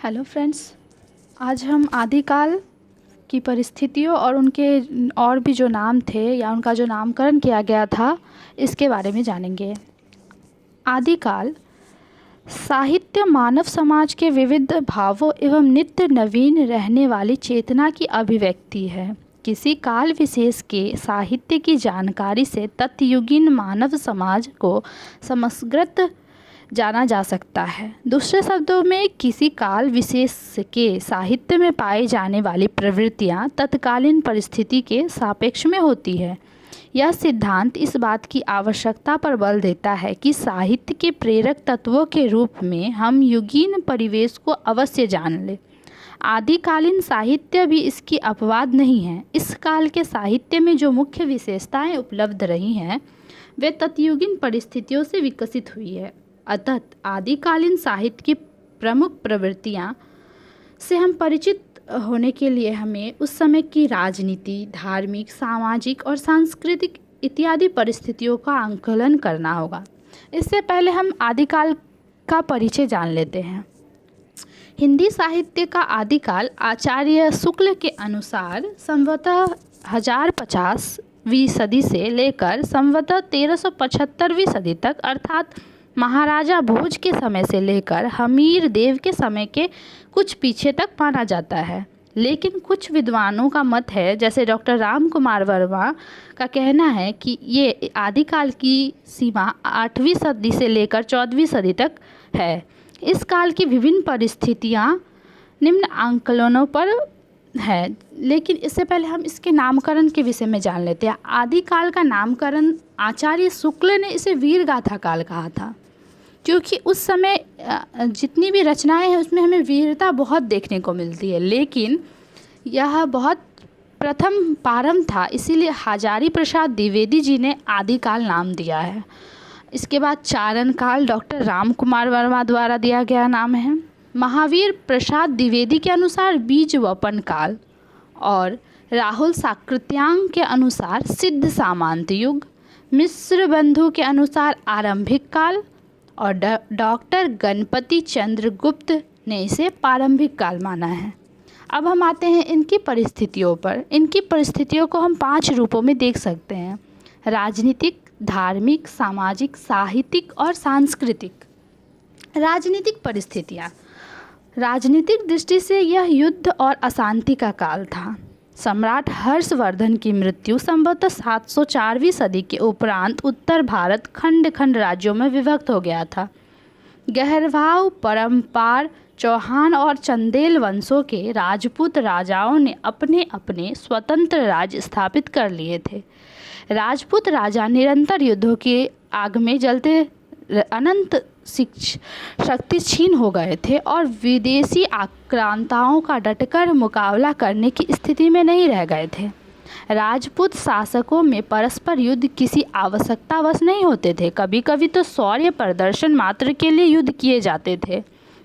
Hello friends. आज हम आदिकाल की परिस्थितियों और उनके और भी जो नाम थे या उनका जो नामकरण किया गया था इसके बारे में जानेंगे। आदिकाल साहित्य मानव समाज के विविध भावों एवं नित्य नवीन रहने वाली चेतना की अभिव्यक्ति है। किसी काल विशेष के साहित्य की जानकारी से तत्युगीन मानव समाज को समग्रत जाना जा सकता है। दूसरे शब्दों में किसी काल विशेष के साहित्य में पाई जाने वाली प्रवृत्तियाँ तत्कालीन परिस्थिति के सापेक्ष में होती है। यह सिद्धांत इस बात की आवश्यकता पर बल देता है कि साहित्य के प्रेरक तत्वों के रूप में हम युगीन परिवेश को अवश्य जान लें। आदिकालीन साहित्य भी इसकी अपवाद नहीं है। इस काल के साहित्य में जो मुख्य विशेषताएं उपलब्ध रही हैं वे तत्युगीन परिस्थितियों से विकसित हुई है। अतः आदिकालीन साहित्य की प्रमुख प्रवृत्तियाँ से हम परिचित होने के लिए हमें उस समय की राजनीति, धार्मिक, सामाजिक और सांस्कृतिक इत्यादि परिस्थितियों का आंकलन करना होगा। इससे पहले हम आदिकाल का परिचय जान लेते हैं। हिंदी साहित्य का आदिकाल आचार्य शुक्ल के अनुसार संवतः 1050वीं सदी से लेकर संवतः 1375वीं सदी तक अर्थात महाराजा भोज के समय से लेकर हमीर देव के समय के कुछ पीछे तक माना जाता है। लेकिन कुछ विद्वानों का मत है, जैसे डॉक्टर राम कुमार वर्मा का कहना है कि ये आदिकाल की सीमा 8वीं सदी से लेकर 14वीं सदी तक है। इस काल की विभिन्न परिस्थितियाँ निम्न आंकलनों पर है, लेकिन इससे पहले हम इसके नामकरण के विषय में जान लेते हैं। आदिकाल का नामकरण आचार्य शुक्ल ने इसे वीर गाथा काल कहा था, क्योंकि उस समय जितनी भी रचनाएं हैं उसमें हमें वीरता बहुत देखने को मिलती है, लेकिन यह बहुत प्रथम प्रारंभ था, इसीलिए हजारी प्रसाद द्विवेदी जी ने आदिकाल नाम दिया है। इसके बाद चारण काल डॉक्टर राम कुमार वर्मा द्वारा दिया गया नाम है। महावीर प्रसाद द्विवेदी के अनुसार बीज वपन काल और राहुल साकृत्याल के अनुसार सिद्ध सामंत युग, मिश्र बंधु के अनुसार आरंभिक काल और डॉक्टर गणपति चंद्र गुप्त ने इसे प्रारंभिक काल माना है। अब हम आते हैं इनकी परिस्थितियों पर। इनकी परिस्थितियों को हम 5 रूपों में देख सकते हैं: राजनीतिक, धार्मिक, सामाजिक, साहित्यिक और सांस्कृतिक। राजनीतिक परिस्थितियाँ। राजनीतिक दृष्टि से यह युद्ध और अशांति का काल था। सम्राट हर्षवर्धन की मृत्यु संभवतः 704वीं सदी के उपरांत उत्तर भारत खंड खंड राज्यों में विभक्त हो गया था। गहरवाव, परम्पार, चौहान और चंदेल वंशों के राजपूत राजाओं ने अपने अपने स्वतंत्र राज्य स्थापित कर लिए थे। राजपूत राजा निरंतर युद्धों के आग में जलते अनंत शक्ति छीन हो गए थे और विदेशी आक्रांताओं का डटकर मुकाबला करने की स्थिति में नहीं रह गए थे। राजपूत शासकों में परस्पर युद्ध किसी आवश्यकतावश नहीं होते थे, कभी कभी तो शौर्य प्रदर्शन मात्र के लिए युद्ध किए जाते थे।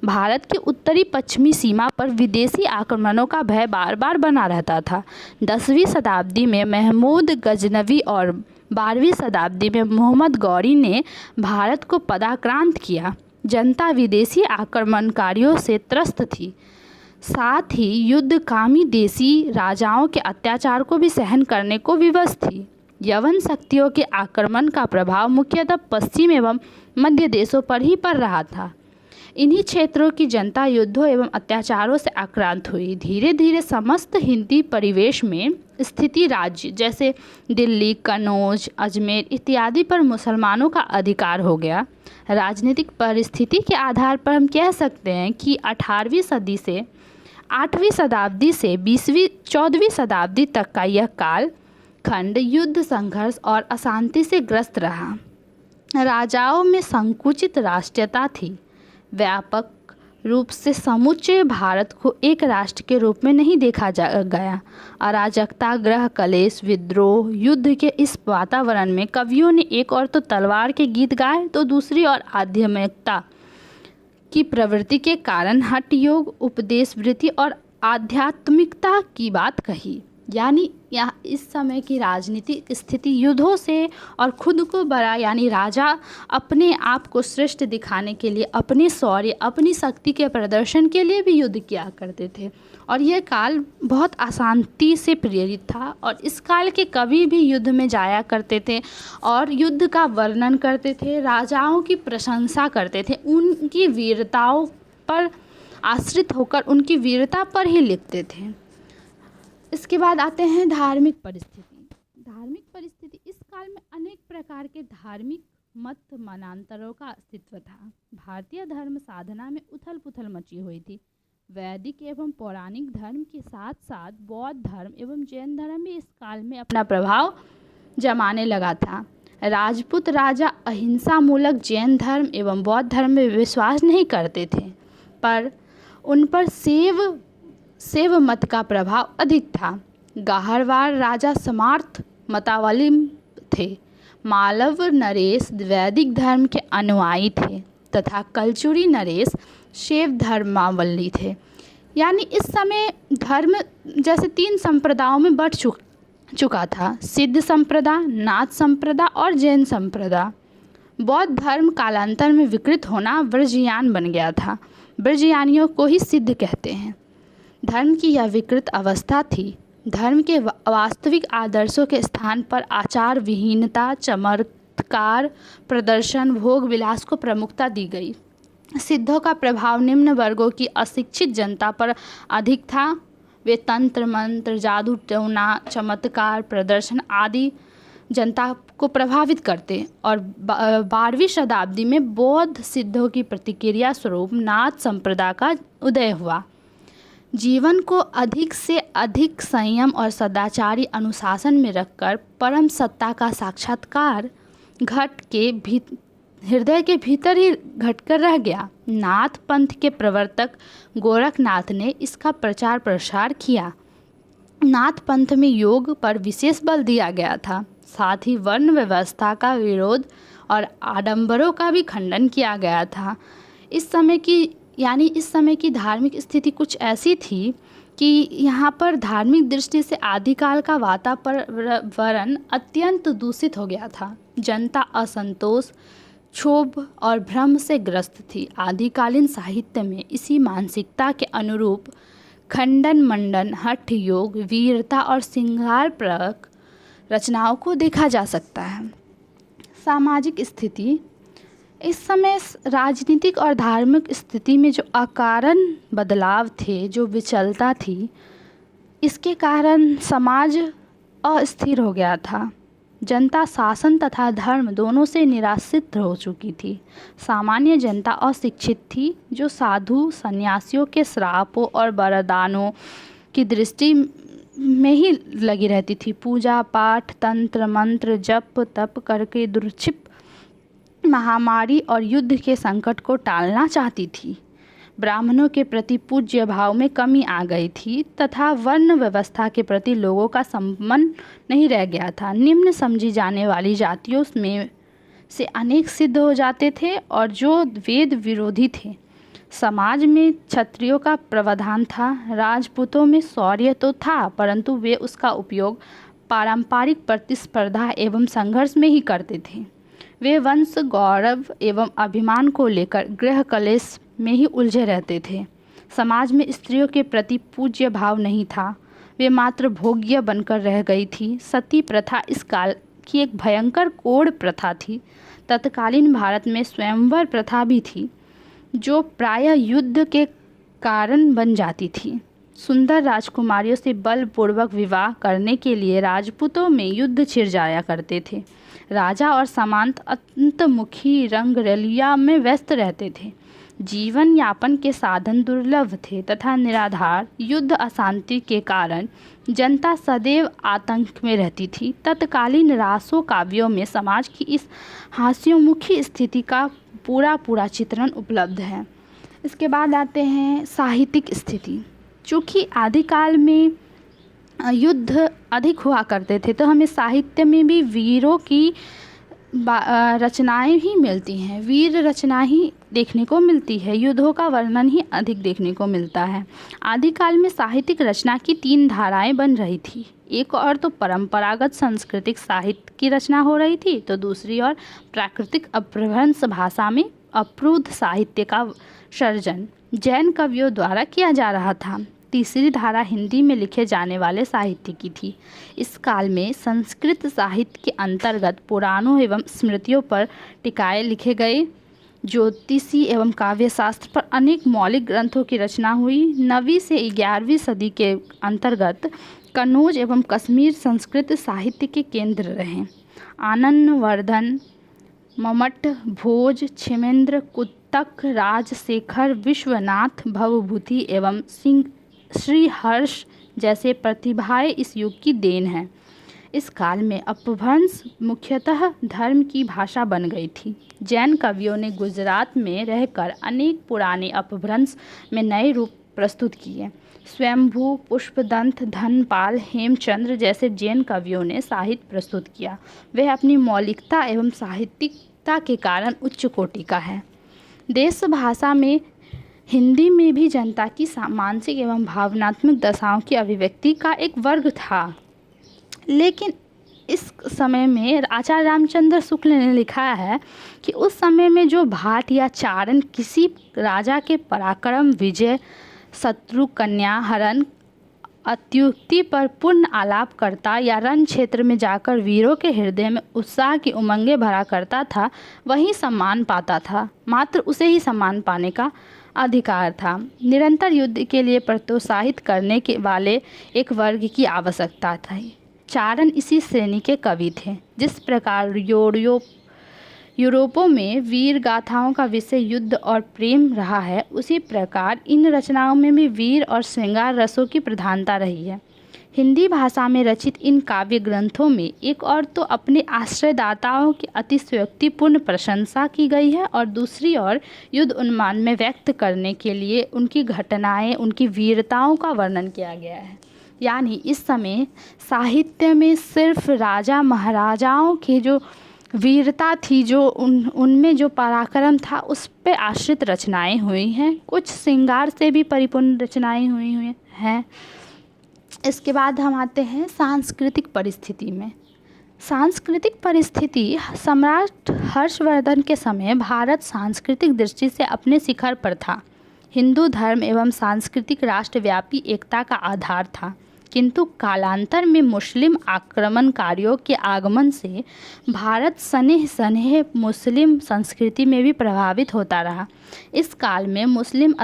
भारत की उत्तरी पश्चिमी सीमा पर विदेशी आक्रमणों का भय बार बार बना रहता था। 10वीं शताब्दी में महमूद गजनवी और 12वीं शताब्दी में मोहम्मद गौरी ने भारत को पदाक्रांत किया। जनता विदेशी आक्रमणकारियों से त्रस्त थी, साथ ही युद्धकामी देशी राजाओं के अत्याचार को भी सहन करने को विवश थी। यवन शक्तियों के आक्रमण का प्रभाव मुख्यतः पश्चिम एवं मध्य देशों पर ही पड़ रहा था। इन्हीं क्षेत्रों की जनता युद्धों एवं अत्याचारों से आक्रांत हुई। धीरे धीरे समस्त हिंदी परिवेश में स्थिति राज्य जैसे दिल्ली, कन्नौज, अजमेर इत्यादि पर मुसलमानों का अधिकार हो गया। राजनीतिक परिस्थिति के आधार पर हम कह सकते हैं कि 18वीं सदी से 8वीं शताब्दी से 14वीं शताब्दी तक का यह काल खंड युद्ध, संघर्ष और अशांति से ग्रस्त रहा। राजाओं में संकुचित राष्ट्रीयता थी। व्यापक रूप से समूचे भारत को एक राष्ट्र के रूप में नहीं देखा गया। अराजकता, ग्रह कलेश, विद्रोह, युद्ध के इस वातावरण में कवियों ने एक और तो तलवार के गीत गाए तो दूसरी ओर आध्यात्मिकता की प्रवृत्ति के कारण हठ योग, उपदेश वृत्ति और आध्यात्मिकता की बात कही। यानी यहाँ इस समय की राजनीतिक स्थिति युद्धों से और खुद को बड़ा यानी राजा अपने आप को श्रेष्ठ दिखाने के लिए, अपने शौर्य, अपनी शक्ति के प्रदर्शन के लिए भी युद्ध किया करते थे। और यह काल बहुत अशांति से प्रेरित था और इस काल के कवि भी युद्ध में जाया करते थे और युद्ध का वर्णन करते थे, राजाओं की प्रशंसा करते थे, उनकी वीरताओं पर आश्रित होकर उनकी वीरता पर ही लिखते थे। इसके बाद आते हैं धार्मिक परिस्थिति। धार्मिक परिस्थिति इस काल में अनेक प्रकार के धार्मिक मत मनांतरों का अस्तित्व था। भारतीय धर्म साधना में उथल पुथल मची हुई थी। वैदिक एवं पौराणिक धर्म के साथ साथ बौद्ध धर्म एवं जैन धर्म भी इस काल में अपना प्रभाव जमाने लगा था। राजपूत राजा अहिंसा मूलक जैन धर्म एवं बौद्ध धर्म में विश्वास नहीं करते थे, पर उन पर शैव मत का प्रभाव अधिक था। गाहरवाड़ राजा समर्थ मतावली थे। मालव नरेश वैदिक धर्म के अनुयायी थे तथा कलचुरी नरेश शैव धर्मावलंबी थे। यानी इस समय धर्म जैसे 3 संप्रदायों में बंट चुका था: सिद्ध संप्रदाय, नाथ संप्रदाय और जैन संप्रदाय। बौद्ध धर्म कालांतर में विकृत होना ब्रजयान बन गया था। ब्रजयानियों को ही सिद्ध कहते हैं। धर्म की यह विकृत अवस्था थी। धर्म के वास्तविक आदर्शों के स्थान पर आचार विहीनता, चमत्कार प्रदर्शन, भोग विलास को प्रमुखता दी गई। सिद्धों का प्रभाव निम्न वर्गों की अशिक्षित जनता पर अधिक था। वे तंत्र मंत्र, जादू टोना, चमत्कार प्रदर्शन आदि जनता को प्रभावित करते और 12वीं शताब्दी में बौद्ध सिद्धों की प्रतिक्रिया स्वरूप नाथ संप्रदाय का उदय हुआ। जीवन को अधिक से अधिक संयम और सदाचारी अनुशासन में रखकर परम सत्ता का साक्षात्कार हृदय के भीतर ही घटकर रह गया। नाथ पंथ के प्रवर्तक गोरखनाथ ने इसका प्रचार प्रसार किया। नाथ पंथ में योग पर विशेष बल दिया गया था। साथ ही वर्ण व्यवस्था का विरोध और आडंबरों का भी खंडन किया गया था। इस समय की धार्मिक स्थिति कुछ ऐसी थी कि यहाँ पर धार्मिक दृष्टि से आदिकाल का वातावरण अत्यंत दूषित हो गया था। जनता असंतोष, क्षोभ और भ्रम से ग्रस्त थी। आदिकालीन साहित्य में इसी मानसिकता के अनुरूप खंडन मंडन, हठ योग, वीरता और श्रृंगारप्रक रचनाओं को देखा जा सकता है। सामाजिक स्थिति इस समय राजनीतिक और धार्मिक स्थिति में जो अकारण बदलाव थे, जो विचलता थी, इसके कारण समाज अस्थिर हो गया था। जनता शासन तथा धर्म दोनों से निराश्रित हो चुकी थी। सामान्य जनता अशिक्षित थी, जो साधु सन्यासियों के श्रापों और वरदानों की दृष्टि में ही लगी रहती थी। पूजा पाठ, तंत्र मंत्र, जप तप करके दुर्भिक्ष, महामारी और युद्ध के संकट को टालना चाहती थी। ब्राह्मणों के प्रति पूज्य भाव में कमी आ गई थी तथा वर्ण व्यवस्था के प्रति लोगों का संबंध नहीं रह गया था। निम्न समझी जाने वाली जातियों में से अनेक सिद्ध हो जाते थे और जो वेद विरोधी थे। समाज में क्षत्रियों का प्रावधान था। राजपूतों में शौर्य तो था, परंतु वे उसका उपयोग पारंपरिक प्रतिस्पर्धा एवं संघर्ष में ही करते थे। वे वंश गौरव एवं अभिमान को लेकर गृह कलेश में ही उलझे रहते थे। समाज में स्त्रियों के प्रति पूज्य भाव नहीं था, वे मात्र भोग्य बनकर रह गई थी। सती प्रथा इस काल की एक भयंकर कोढ़ प्रथा थी। तत्कालीन भारत में स्वयंवर प्रथा भी थी, जो प्रायः युद्ध के कारण बन जाती थी। सुंदर राजकुमारियों से बलपूर्वक विवाह करने के लिए राजपूतों में युद्ध छिड़ जाया करते थे। राजा और सामंत अंतर्मुखी रंगरलिया में व्यस्त रहते थे। जीवन यापन के साधन दुर्लभ थे तथा निराधार। युद्ध अशांति के कारण जनता सदैव आतंक में रहती थी। तत्कालीन रासों काव्यों में समाज की इस हास्योन्मुखी स्थिति का पूरा चित्रण उपलब्ध है। इसके बाद आते हैं साहित्यिक स्थिति। चूँकि आदिकाल में युद्ध अधिक हुआ करते थे, तो हमें साहित्य में भी वीरों की रचनाएं ही मिलती हैं, वीर रचना ही देखने को मिलती है, युद्धों का वर्णन ही अधिक देखने को मिलता है। आदिकाल में साहित्यिक रचना की 3 धाराएं बन रही थी। एक और तो परंपरागत सांस्कृतिक साहित्य की रचना हो रही थी, तो दूसरी ओर प्राकृतिक अपभ्रंश भाषा में अप्रूध साहित्य का सर्जन जैन कवियों द्वारा किया जा रहा था। तीसरी धारा हिंदी में लिखे जाने वाले साहित्य की थी। इस काल में संस्कृत साहित्य के अंतर्गत पुराणों एवं स्मृतियों पर टिकाए लिखे गए ज्योतिषी एवं काव्यशास्त्र पर अनेक मौलिक ग्रंथों की रचना हुई। 9वीं से 11वीं सदी के अंतर्गत कन्नौज एवं कश्मीर संस्कृत साहित्य के केंद्र रहे। आनंदवर्धन, मम्मट, भोज, क्षेमेंद्र, कुत्तक, राजशेखर, विश्वनाथ, भवभूति एवं श्रीहर्ष जैसे प्रतिभाएं इस युग की देन हैं। इस काल में अपभ्रंश मुख्यतः धर्म की भाषा बन गई थी। जैन कवियों ने गुजरात में रहकर अनेक पुराने अपभ्रंश में नए रूप प्रस्तुत किए। स्वयंभू, पुष्पदंत, धनपाल, हेमचंद्र जैसे जैन कवियों ने साहित्य प्रस्तुत किया। वह अपनी मौलिकता एवं साहित्यिकता के कारण उच्च कोटि का है। देश भाषा में हिंदी में भी जनता की मानसिक एवं भावनात्मक दशाओं की अभिव्यक्ति का एक वर्ग था। लेकिन इस समय में आचार्य रामचंद्र शुक्ल ने लिखा है कि उस समय में जो भाट या चारण किसी राजा के पराक्रम, विजय, शत्रु कन्या हरण, अत्युक्ति पर पूर्ण आलाप करता या रण क्षेत्र में जाकर वीरों के हृदय में उत्साह की उमंगें भरा करता था, वही सम्मान पाता था। मात्र उसे ही सम्मान पाने का अधिकार था। निरंतर युद्ध के लिए प्रोत्साहित करने के वाले एक वर्ग की आवश्यकता थी। चारण इसी श्रेणी के कवि थे। जिस प्रकार यूरोपों में वीर गाथाओं का विषय युद्ध और प्रेम रहा है, उसी प्रकार इन रचनाओं में भी वीर और श्रृंगार रसों की प्रधानता रही है। हिंदी भाषा में रचित इन काव्य ग्रंथों में एक और तो अपने आश्रयदाताओं की अतिशयोक्तिपूर्ण प्रशंसा की गई है और दूसरी ओर युद्ध उन्माद में व्यक्त करने के लिए उनकी घटनाएं, उनकी वीरताओं का वर्णन किया गया है। यानी इस समय साहित्य में सिर्फ राजा महाराजाओं की जो वीरता थी, जो उनमें जो पराक्रम था, उस पे आश्रित रचनाएं हुई हैं। कुछ श्रृंगार से भी परिपूर्ण रचनाएं हुई हैं। इसके बाद हम आते हैं सांस्कृतिक परिस्थिति में। सांस्कृतिक परिस्थिति सम्राट हर्षवर्धन के समय भारत सांस्कृतिक दृष्टि से अपने शिखर पर था। हिंदू धर्म एवं सांस्कृतिक राष्ट्रव्यापी एकता का आधार था, किंतु कालांतर में मुस्लिम आक्रमणकारियों के आगमन से भारत सनेह सनेह मुस्लिम संस्कृति में भी प्रभावित होता रहा। इस काल में मुस्लिम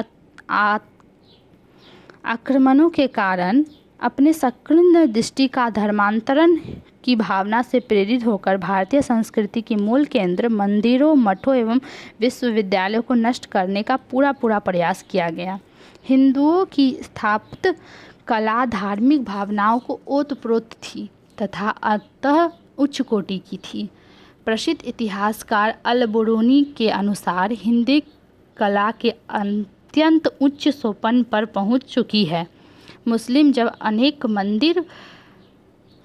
आक्रमणों के कारण अपने सकृन्न दृष्टि का धर्मांतरण की भावना से प्रेरित होकर भारतीय संस्कृति के मूल केंद्र मंदिरों, मठों एवं विश्वविद्यालयों को नष्ट करने का पूरा प्रयास किया गया। हिंदुओं की स्थापित कला धार्मिक भावनाओं को ओतप्रोत थी तथा अतः उच्च कोटि की थी। प्रसिद्ध इतिहासकार अल-बरूनी के अनुसार हिंदी कला के अत्यंत उच्च सोपान पर पहुंच चुकी है। मुस्लिम जब अनेक मंदिर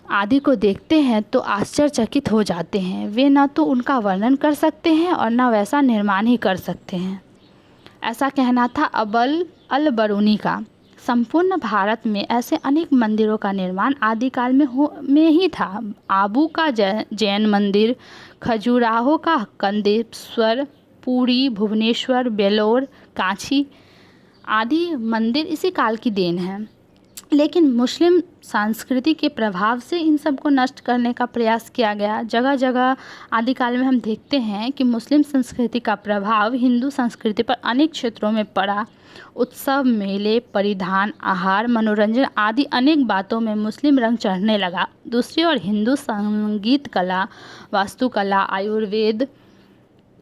आदि को देखते हैं तो आश्चर्यचकित हो जाते हैं। वे न तो उनका वर्णन कर सकते हैं और न वैसा निर्माण ही कर सकते हैं। ऐसा कहना था अल-बरूनी का। संपूर्ण भारत में ऐसे अनेक मंदिरों का निर्माण आदिकाल में ही था। आबू का जैन मंदिर, खजुराहो का कंदेश्वर, पुरी, भुवनेश्वर, बेलोर, कांची आदि मंदिर इसी काल की देन है। लेकिन मुस्लिम संस्कृति के प्रभाव से इन सब को नष्ट करने का प्रयास किया गया। जगह जगह आदिकाल में हम देखते हैं कि मुस्लिम संस्कृति का प्रभाव हिंदू संस्कृति पर अनेक क्षेत्रों में पड़ा। उत्सव, मेले, परिधान, आहार, मनोरंजन आदि अनेक बातों में मुस्लिम रंग चढ़ने लगा। दूसरी ओर हिंदू संगीत कला, वास्तुकला, आयुर्वेद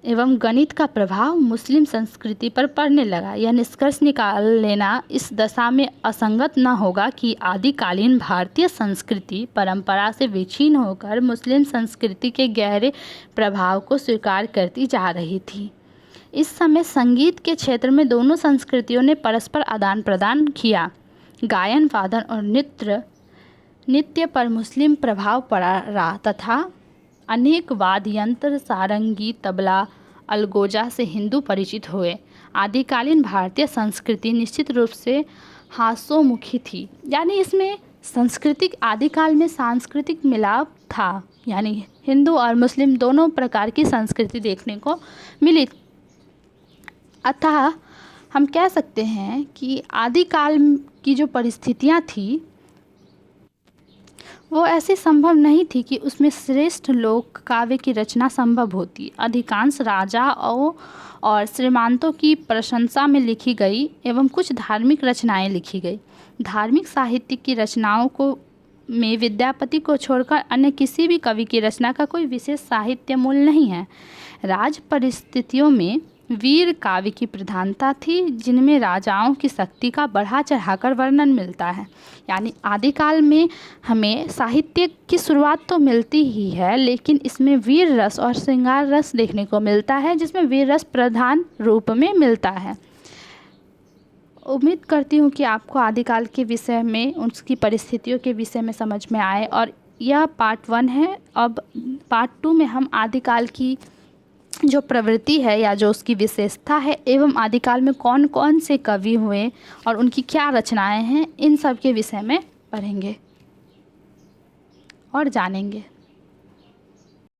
एवं गणित का प्रभाव मुस्लिम संस्कृति पर पड़ने लगा। यह निष्कर्ष निकाल लेना इस दशा में असंगत न होगा कि आदिकालीन भारतीय संस्कृति परंपरा से विच्छिन्न होकर मुस्लिम संस्कृति के गहरे प्रभाव को स्वीकार करती जा रही थी। इस समय संगीत के क्षेत्र में दोनों संस्कृतियों ने परस्पर आदान प्रदान किया। गायन, वादन और नृत्य पर मुस्लिम प्रभाव पड़ा तथा अनेक वाद्य यंत्र, सारंगी, तबला, अलगोजा से हिंदू परिचित हुए। आदिकालीन भारतीय संस्कृति निश्चित रूप से हास्योमुखी थी, यानी इसमें सांस्कृतिक आदिकाल में सांस्कृतिक मिलाप था, यानी हिंदू और मुस्लिम दोनों प्रकार की संस्कृति देखने को मिली। अतः हम कह सकते हैं कि आदिकाल की जो परिस्थितियाँ थी वो ऐसी संभव नहीं थी कि उसमें श्रेष्ठ लोक काव्य की रचना संभव होती। अधिकांश राजाओं और श्रीमंतों की प्रशंसा में लिखी गई एवं कुछ धार्मिक रचनाएं लिखी गई। धार्मिक साहित्य की रचनाओं को में विद्यापति को छोड़कर अन्य किसी भी कवि की रचना का कोई विशेष साहित्य मूल नहीं है। राज परिस्थितियों में वीर काव्य की प्रधानता थी, जिनमें राजाओं की शक्ति का बढ़ा चढ़ाकर वर्णन मिलता है। यानी आदिकाल में हमें साहित्य की शुरुआत तो मिलती ही है, लेकिन इसमें वीर रस और श्रृंगार रस देखने को मिलता है, जिसमें वीर रस प्रधान रूप में मिलता है। उम्मीद करती हूँ कि आपको आदिकाल के विषय में, उसकी परिस्थितियों के विषय में समझ में आए, और यह पार्ट 1 है। अब पार्ट 2 में हम आदिकाल की जो प्रवृत्ति है या जो उसकी विशेषता है एवं आदिकाल में कौन कौन से कवि हुए और उनकी क्या रचनाएं हैं, इन सब के विषय में पढ़ेंगे और जानेंगे।